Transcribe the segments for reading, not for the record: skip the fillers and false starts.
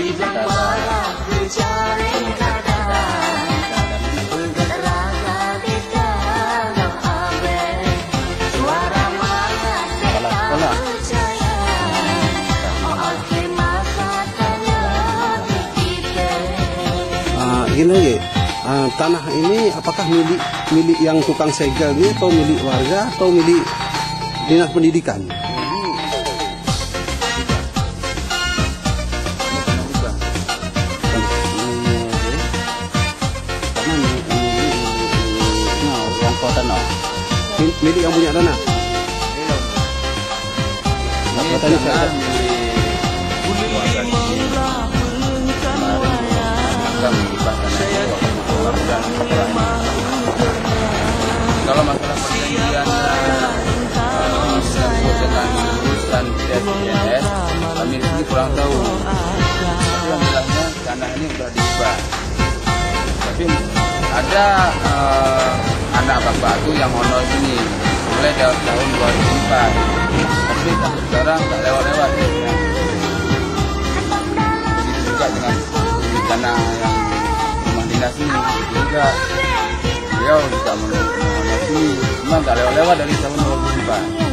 Gini lagi, tanah ini apakah milik yang tukang segel ini atau milik warga atau milik dinas pendidikan? Milik yang punya tanah. Kalau masalah perjanjian dan TSS, kami ini kurang tahu. Tapi yang jelasnya tanah ini sudah diubah. Tapi ada anak bapak itu yang honor ini mulai dari tahun 2004. Tapi sampai sekarang tak lewat-lewat. Begitu juga dengan tanah yang rumah dinas ini juga beliau juga menghormati, memang tak lewat-lewat dari tahun 2004.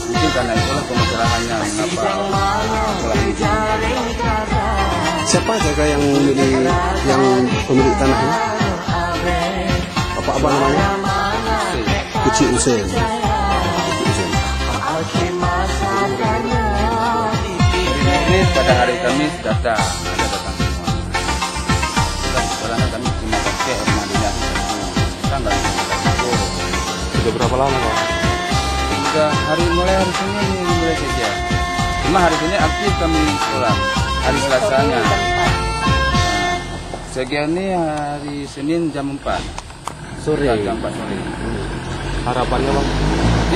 Mungkin karena itulah permasalahannya mengapa sekolah ini. Siapa jaga yang pemilik tanahnya? Apa namanya? Kecil Usen. Ini pada hari Kamis datang semua. Sekarang kami cuma pakai rumah dinas. Sudah berapa lama Pak? Sudah mulai hari Senin ini mulai kerja. Cuma hari ini aktif kami sekolah. Hari Selasanya. Kerja ini hari Senin jam 4 sore. Jam 4 sore. Harapannya Bang?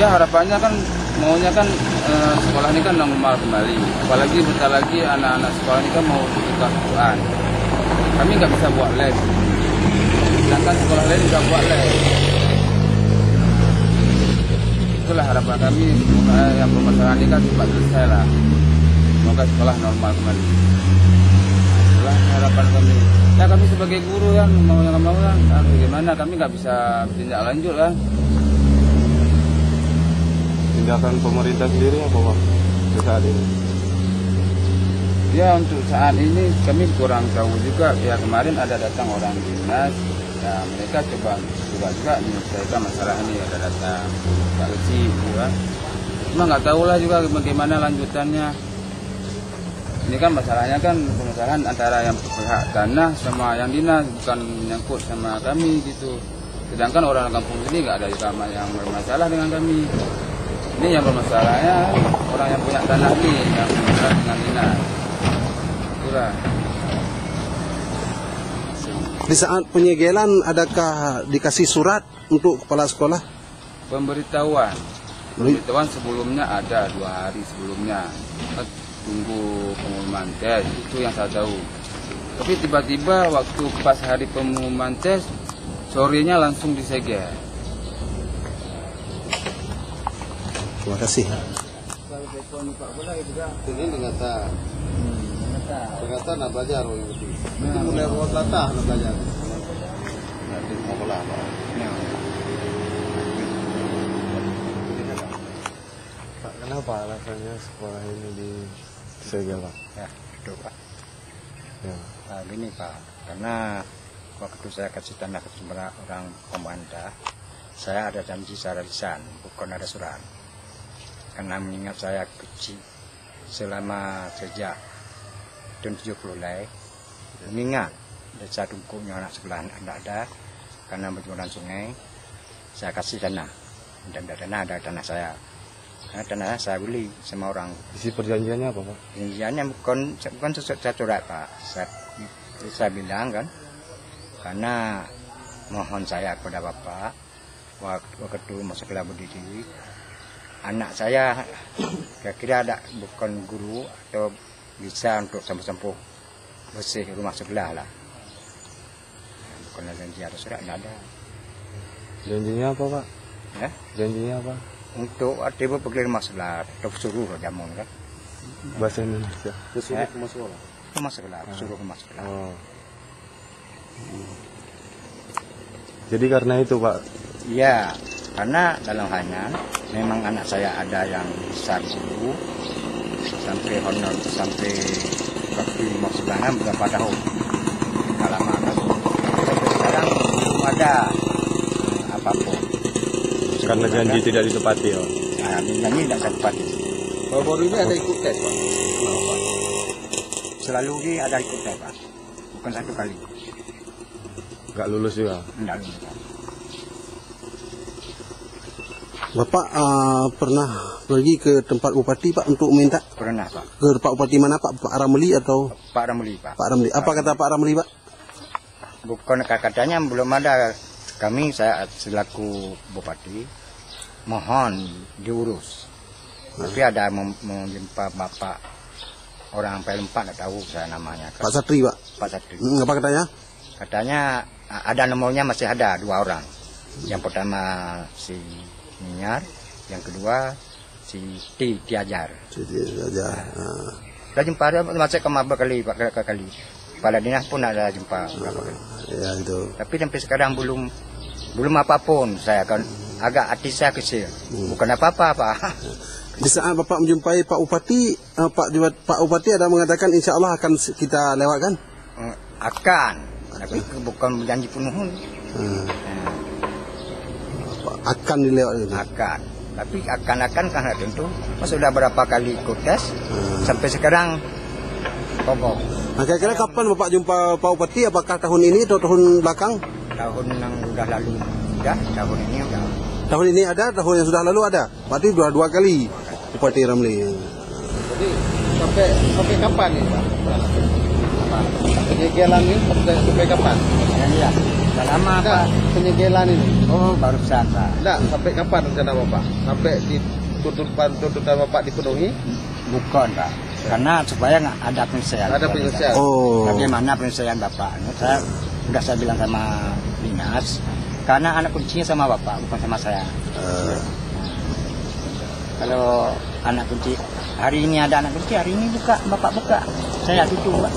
Ya harapannya kan maunya kan sekolah ini kan normal kembali. Apalagi bentar lagi anak-anak sekolah ini kan mau buka Quran. Kami nggak bisa buat les. Sedangkan sekolah lain juga buat les. Itulah harapan kami, semoga yang permasalahan ini kan cepat selesai lah. Semoga sekolah normal kembali. Itulah harapan kami. Ya kami sebagai guru yang mau bagaimana kami nggak bisa tindak lanjut lah. Tindakan pemerintah sendiri apa Pak saat ini? Ya untuk saat ini kami kurang tahu juga. Ya kemarin ada datang orang dinas. Ya mereka coba juga menyelesaikan masalah ini, ada datang Pak Leci juga. Cuma nggak tahu lah juga bagaimana lanjutannya. Ini kan masalahnya kan permasalahan antara yang pihak tanah sama yang dinas, bukan menyangkut sama kami gitu. Sedangkan orang kampung sini nggak ada sama yang bermasalah dengan kami. Ini yang bermasalahnya orang yang punya tanah ini yang bermasalah dengan dinas. Itulah. Di saat penyegelan adakah dikasih surat untuk kepala sekolah? Pemberitahuan sebelumnya ada 2 hari sebelumnya. Tunggu pengumuman tes, itu yang saya tahu. Tapi tiba-tiba waktu pas hari pengumuman tes, sorenya langsung disegel. Terima kasih. Ini ternyata nak belajar orang itu. Itu mulai buat latah nak belajar. Nanti mau bola apa? Pak, kenapa alasannya sekolah ini disegel Pak? Ya, itu Pak. Ya. Nah, gini Pak, karena waktu saya kasih tanah ke orang pemerintah, saya ada janji secara lisan, bukan ada surat. Karena mengingat saya kecil selama sejak tahun 70 lah, mengingat desa Tungkunya anak sebelah tidak ada, karena berjumlah sungai, saya kasih tanah, dan ada tanah saya. Karena tanah saya beli sama orang. Isi perjanjiannya apa Pak? Perjanjiannya bukan sesuatu surat Pak. Saya bilang kan, karena mohon saya kepada Bapak, waktu masuk sekolah mendidik, anak saya kira-kira ada bukan guru atau bisa untuk sempuh-sempuh bersih rumah sebelah lah. Bukan janji atau surat, tidak ada. Janjinya apa Pak? Ya? Janjinya apa? Untuk tiba pergi rumah sebelah, atau suruh jamun kan. Bahasa Indonesia. Kesuruh ke sekolah. Rumah sebelah, suruh rumah sebelah. Oh. Jadi karena itu Pak. Iya, karena dalam halnya memang anak saya ada yang besar dulu sampai honor sampai waktu mau sebelahnya berapa tahun lama kan. Sampai sekarang belum ada apapun. Karena janji tidak ditepati ya. Nah, janji tidak ditepati. Baru ini ada ikut tes Pak. Selalu dia ada ikut tes Pak. Bukan satu kali. Nggak lulus juga. Tidak lulus. Bapak pernah pergi ke tempat bupati Pak untuk minta? Pernah Pak. Ke Pak Bupati mana Pak? Pak Ramli atau? Pak Ramli Pak. Pak Ramli. Apa kata Pak Ramli Pak? Bukan katanya belum ada. Kami saya selaku bupati mohon diurus. Tapi ada menjumpa bapak orang P4 tidak tahu saya namanya. Pak Satri Pak. Pak Satri. Apa katanya? Katanya ada nomornya masih ada 2 orang. Yang pertama si Niar, yang kedua si Tiajar. Tiajar. Sudah jumpa dia masih beberapa kali Pak kali. Kepala dinas pun ada jumpa berapa kali. Ya itu. Tapi sampai sekarang belum apapun. Saya kan agak hati saya kecil. Bukan apa-apa Pak. Di saat Bapak menjumpai Pak Bupati, Pak Bupati ada mengatakan insya Allah akan kita lewatkan? Akan, tapi bukan janji penuh. Akan dilewatkan? Akan, tapi akan karena tentu. Sudah berapa kali ikut tes, sampai sekarang kobong. Nah, kira-kira kapan Bapak jumpa Pak Bupati? Apakah tahun ini atau tahun belakang? Tahun yang sudah lalu, sudah. Tahun ini sudah. Tahun ini ada, tahun yang sudah lalu ada. Berarti dua kali Bupati Ramli. Jadi sampai kapan nih Pak? Penyegelan ini sampai kapan? Ya, sudah lama Pak. Penyegelan ini. Oh, barusan Pak. Enggak, sampai kapan rencana Bapak? Sampai tuntutan Bapak dipenuhi? Bukan Pak. Karena supaya nggak ada penyelesaian. Ada penyelesaian. Oh. Bagaimana penyelesaian Bapak? Saya bilang sama dinas. Karena anak kuncinya sama Bapak, bukan sama saya. Kalau anak kunci, hari ini ada anak kunci, hari ini buka, Bapak buka. Saya tutup, Pak.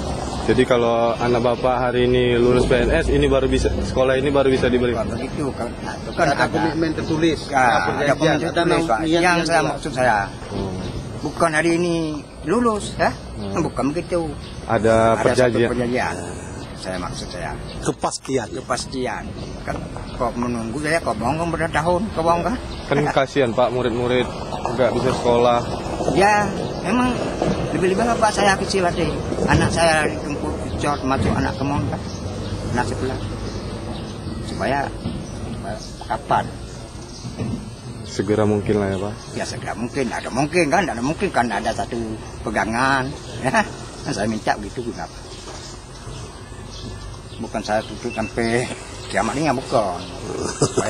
Jadi kalau anak Bapak hari ini lulus PNS, ini baru bisa sekolah ini baru bisa diberi. Bukan begitu, kan Ada komitmen tertulis. Ada komitmen tertulis, Pak. Yang saya jelas. maksud saya, bukan hari ini lulus, ya? Bukan begitu. Ada Satu perjanjian. perjanjian. Saya maksud saya. Kepastian. Kan kok menunggu saya kok bohong bertahun, kok bohong kan? Kan kasihan Pak, murid-murid nggak bisa sekolah. Ya, memang lebih-lebih Bapak saya kecil hati. Anak saya dijemput dicot masuk anak kemon kan. Anak sebelah. Supaya kapan? Segera mungkin lah ya Pak. Ya segera mungkin. Ada mungkin kan ada satu pegangan. Ya, saya minta begitu kenapa? Bukan saya tutup sampai kiamat ini, bukan. Terima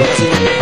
kasih.